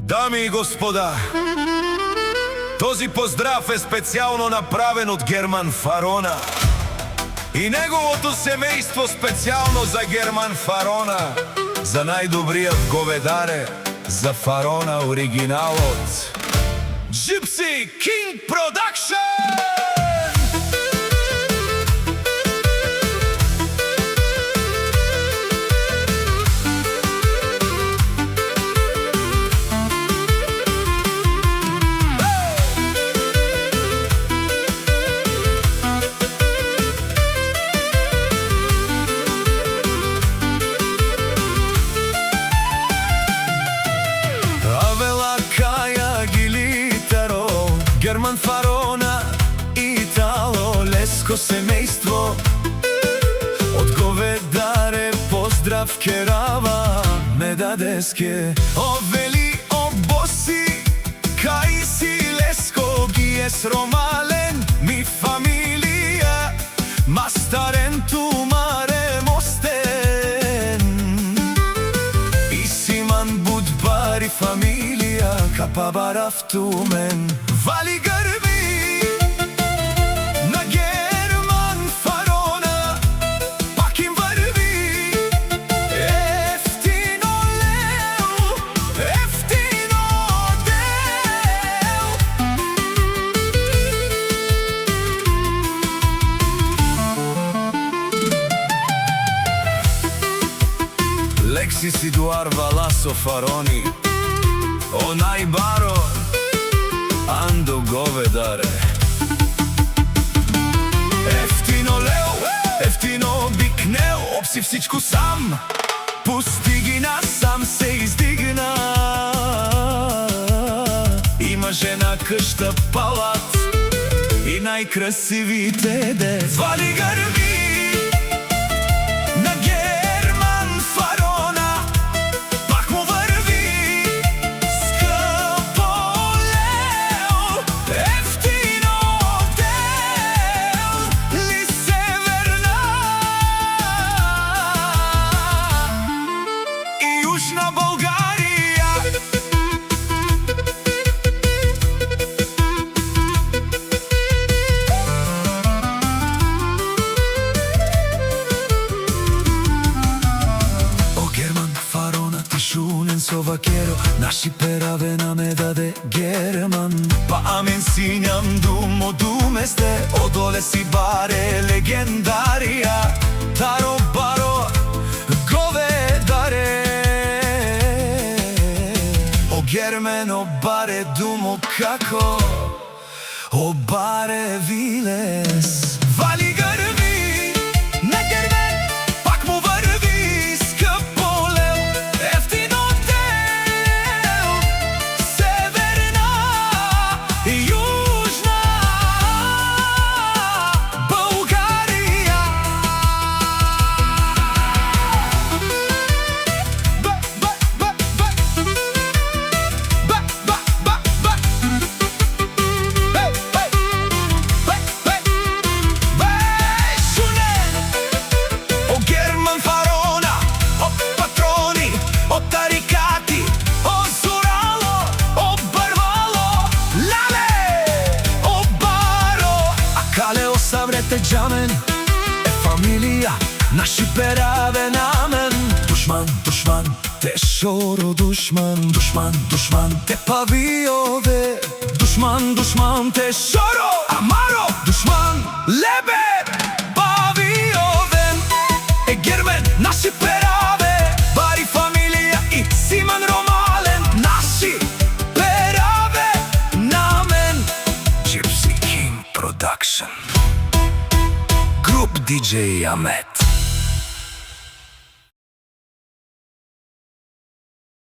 Дами и господа, този поздрав е специално направен от Герман Фарона и неговото семейство специално за Герман Фарона, за най-добрият говедаре, за Фарона оригиналът Gypsy King Production! Герман Фарона, итало-леско семейство, од говедаре поздрав керава ме дадеске. О вели, о боси, кај си леско ги е сромален ми фамилија, мастарен тумаре мостен. И симан будбари фамилија, капабарав тумен. Вали гърби на Герман Фарона, пак им върви ефтино лео, ефтино дел. Лексис Едуар Валасо Фарони, онај баро Андо говедаре. Ефтино лео, ефтино бикнел, обси всичко сам, пусти ги насам се издигна. Има жена, къща, палат и най-красивите деца. Вали гърби на Герман Фарона, пак му върви на България. О Герман Фарона, ти шунен со вакеро, наши пераве наме даде Герман. Па амен синјам думо думесте, одоле си баре легендарија, таро баро говедаре. Гермен обаре думо како обаре вилес. Вали гърби на Гермен, пак му върви скъпо лел, ефтино дел. Северна и южна България. Саврете джамен е фамилија, наши пераве намен. Душман, душман, те шоро душман, душман, душман, те павиове. Душман, душман, те шоро, амаро, душман, лебе, павиове. Е Гермен, наши пераве, бари фамилија и симан ромален. Наши пераве намен. Gypsy King Production. DJ Ahmet.